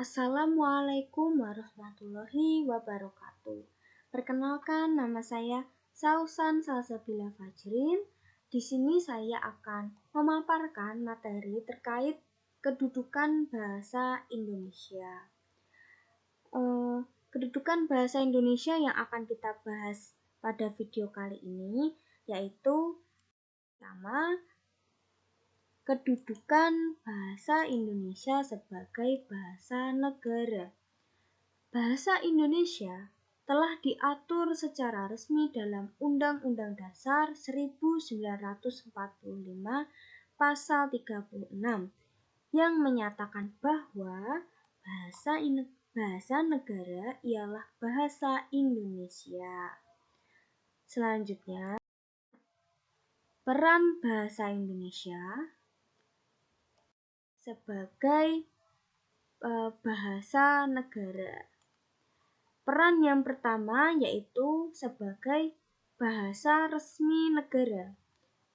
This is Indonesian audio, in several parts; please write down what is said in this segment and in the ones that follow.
Assalamualaikum warahmatullahi wabarakatuh. Perkenalkan, nama saya Sausan Salsabila Fajrin. Di sini saya akan memaparkan materi terkait kedudukan bahasa Indonesia. Kedudukan bahasa Indonesia yang akan kita bahas pada video kali ini yaitu pertama, kedudukan bahasa Indonesia sebagai bahasa negara. Bahasa Indonesia telah diatur secara resmi dalam Undang-Undang Dasar 1945 Pasal 36 yang menyatakan bahwa bahasa negara ialah bahasa Indonesia. Selanjutnya, peran bahasa Indonesia sebagai bahasa negara. Peran yang pertama yaitu sebagai bahasa resmi negara.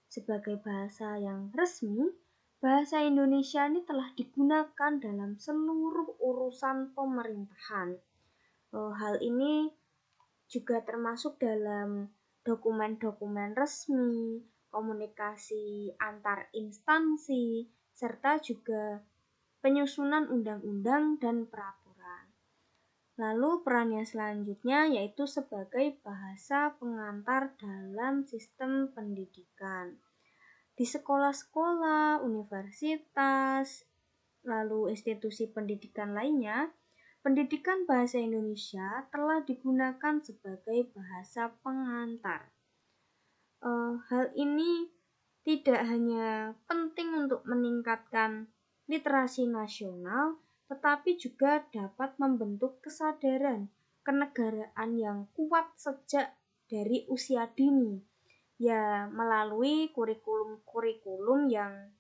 Sebagai bahasa yang resmi, bahasa Indonesia ini telah digunakan dalam seluruh urusan pemerintahan. Hal ini juga termasuk dalam dokumen-dokumen resmi, komunikasi antar instansi, serta juga penyusunan undang-undang dan peraturan. Lalu peran yang selanjutnya yaitu sebagai bahasa pengantar dalam sistem pendidikan. Di sekolah-sekolah, universitas, lalu institusi pendidikan lainnya, pendidikan bahasa Indonesia telah digunakan sebagai bahasa pengantar. Hal ini tidak hanya penting untuk meningkatkan literasi nasional, tetapi juga dapat membentuk kesadaran kenegaraan yang kuat sejak dari usia dini, ya melalui kurikulum yang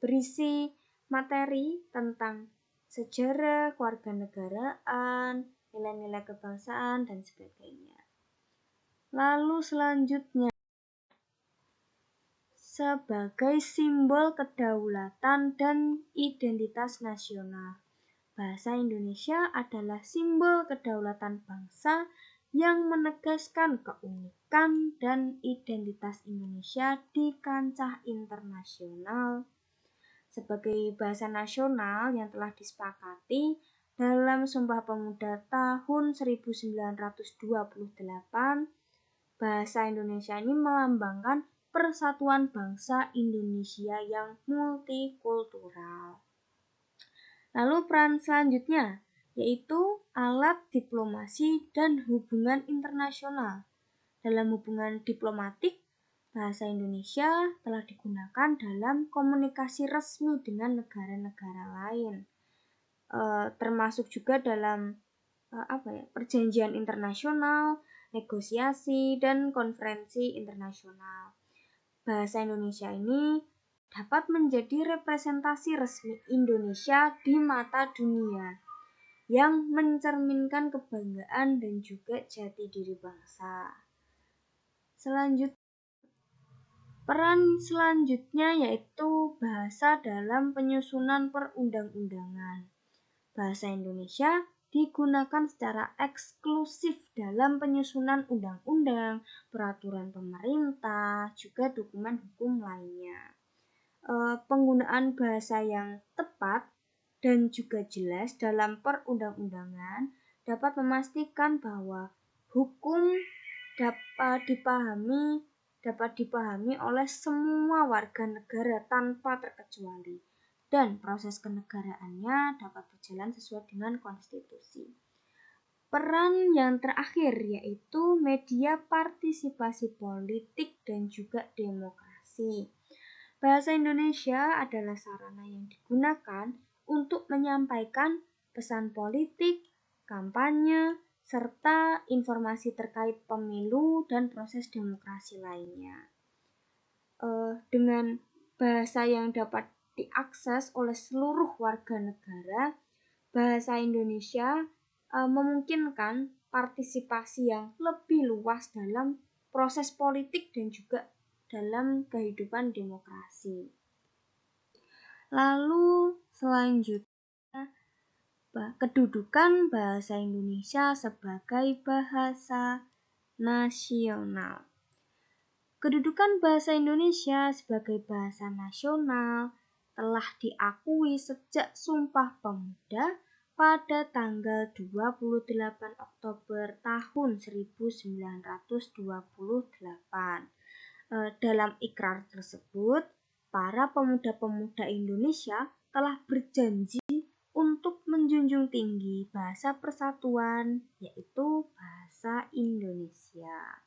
berisi materi tentang sejarah kewarganegaraan, nilai-nilai kebangsaan, dan sebagainya. Lalu selanjutnya, sebagai simbol kedaulatan dan identitas nasional. Bahasa Indonesia adalah simbol kedaulatan bangsa yang menegaskan keunikan dan identitas Indonesia di kancah internasional. Sebagai bahasa nasional yang telah disepakati dalam Sumpah Pemuda tahun 1928, bahasa Indonesia ini melambangkan persatuan bangsa Indonesia yang multikultural. Lalu peran selanjutnya yaitu alat diplomasi dan hubungan internasional. Dalam hubungan diplomatik, bahasa Indonesia telah digunakan dalam komunikasi resmi dengan negara-negara lain, termasuk juga dalam perjanjian internasional, negosiasi, dan konferensi internasional. Bahasa Indonesia ini dapat menjadi representasi resmi Indonesia di mata dunia yang mencerminkan kebanggaan dan juga jati diri bangsa. Peran selanjutnya yaitu bahasa dalam penyusunan perundang-undangan. Bahasa Indonesia digunakan secara eksklusif dalam penyusunan undang-undang, peraturan pemerintah, juga dokumen hukum lainnya. Penggunaan bahasa yang tepat dan juga jelas dalam perundang-undangan dapat memastikan bahwa hukum dapat dipahami oleh semua warga negara tanpa terkecuali, dan proses kenegaraannya dapat berjalan sesuai dengan konstitusi. Peran yang terakhir yaitu media partisipasi politik dan juga demokrasi. Bahasa Indonesia adalah sarana yang digunakan untuk menyampaikan pesan politik, kampanye, serta informasi terkait pemilu dan proses demokrasi lainnya. Dengan bahasa yang dapat diakses oleh seluruh warga negara, bahasa Indonesia memungkinkan partisipasi yang lebih luas dalam proses politik dan juga dalam kehidupan demokrasi. Lalu selanjutnya, Kedudukan bahasa Indonesia sebagai bahasa nasional. Kedudukan bahasa Indonesia sebagai bahasa nasional telah diakui sejak Sumpah Pemuda pada tanggal 28 Oktober tahun 1928. Dalam ikrar tersebut, para pemuda-pemuda Indonesia telah berjanji untuk menjunjung tinggi bahasa persatuan, yaitu bahasa Indonesia.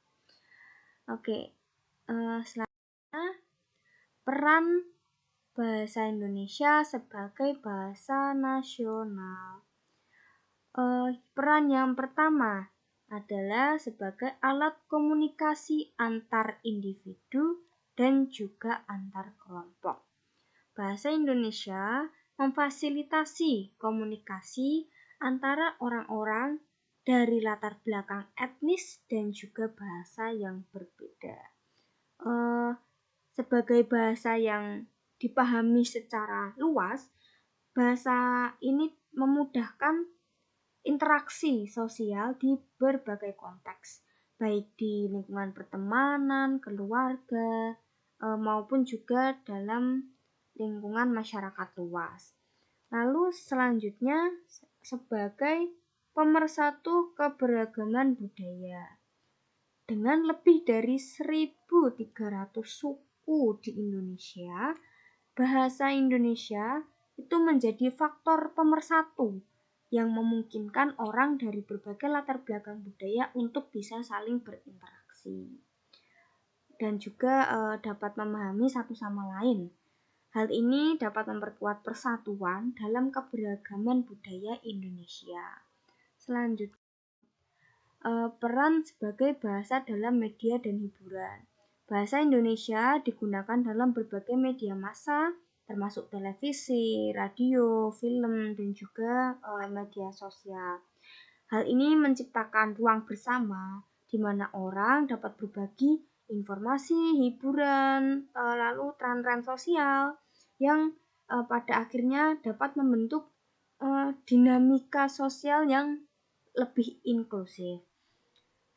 Oke, selanjutnya peran bahasa Indonesia sebagai bahasa nasional. Peran yang pertama adalah sebagai alat komunikasi antar individu dan juga antar kelompok. Bahasa Indonesia memfasilitasi komunikasi antara orang-orang dari latar belakang etnis dan juga bahasa yang berbeda. Sebagai bahasa yang dipahami secara luas, bahasa ini memudahkan interaksi sosial di berbagai konteks, baik di lingkungan pertemanan, keluarga, maupun juga dalam lingkungan masyarakat luas. Lalu selanjutnya sebagai pemersatu keberagaman budaya. Dengan lebih dari 1.300 suku di Indonesia, bahasa Indonesia itu menjadi faktor pemersatu yang memungkinkan orang dari berbagai latar belakang budaya untuk bisa saling berinteraksi dan juga dapat memahami satu sama lain. Hal ini dapat memperkuat persatuan dalam keberagaman budaya Indonesia. Selanjutnya, peran sebagai bahasa dalam media dan hiburan. Bahasa Indonesia digunakan dalam berbagai media massa, termasuk televisi, radio, film, dan juga media sosial. Hal ini menciptakan ruang bersama di mana orang dapat berbagi informasi, hiburan, lalu tren-tren sosial yang pada akhirnya dapat membentuk dinamika sosial yang lebih inklusif.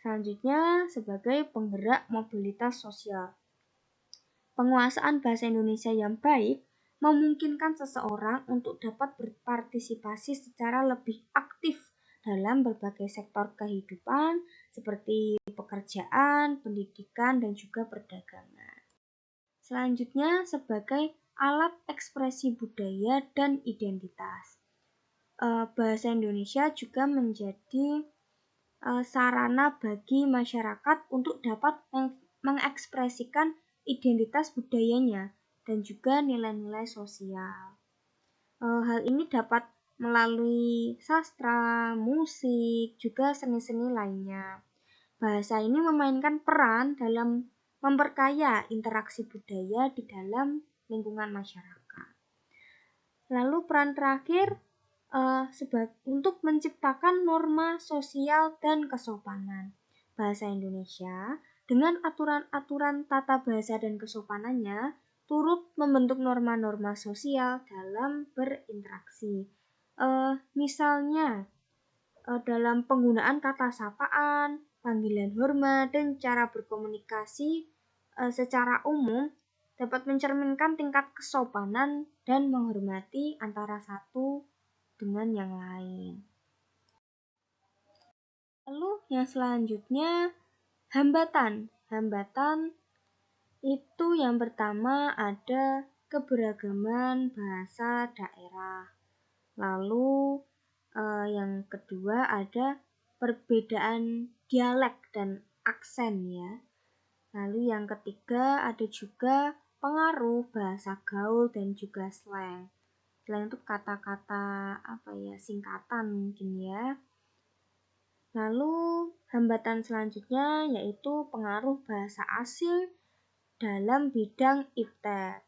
Selanjutnya, sebagai penggerak mobilitas sosial. Penguasaan bahasa Indonesia yang baik memungkinkan seseorang untuk dapat berpartisipasi secara lebih aktif dalam berbagai sektor kehidupan seperti pekerjaan, pendidikan, dan juga perdagangan. Selanjutnya, sebagai alat ekspresi budaya dan identitas. Bahasa Indonesia juga menjadi sarana bagi masyarakat untuk dapat mengekspresikan identitas budayanya dan juga nilai-nilai sosial. Hal ini dapat melalui sastra, musik, juga seni-seni lainnya. Bahasa ini memainkan peran dalam memperkaya interaksi budaya di dalam lingkungan masyarakat. Lalu peran terakhir untuk menciptakan norma sosial dan kesopanan. Bahasa Indonesia dengan aturan-aturan tata bahasa dan kesopanannya turut membentuk norma-norma sosial dalam berinteraksi. Misalnya dalam penggunaan kata sapaan, panggilan hormat, dan cara berkomunikasi secara umum dapat mencerminkan tingkat kesopanan dan menghormati antara satu dengan yang lain. Lalu yang selanjutnya hambatan. Hambatan itu yang pertama ada keberagaman bahasa daerah. Lalu yang kedua ada perbedaan dialek dan aksen ya. Lalu yang ketiga ada juga pengaruh bahasa gaul dan juga slang. Slang itu kata-kata singkatan mungkin ya. Lalu hambatan selanjutnya yaitu pengaruh bahasa asing dalam bidang iptek.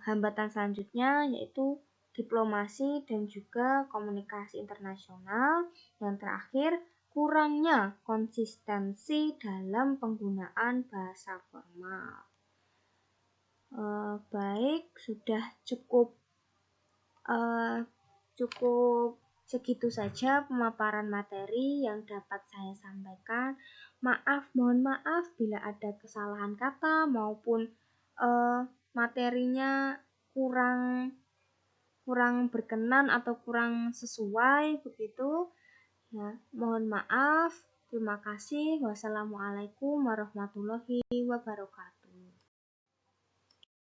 Hambatan selanjutnya yaitu diplomasi dan juga komunikasi internasional. Yang terakhir, kurangnya konsistensi dalam penggunaan bahasa formal. Baik, sudah cukup cukup segitu saja pemaparan materi yang dapat saya sampaikan. Mohon maaf bila ada kesalahan kata maupun materinya kurang berkenan atau kurang sesuai begitu. Ya, mohon maaf. Terima kasih. Wassalamualaikum warahmatullahi wabarakatuh.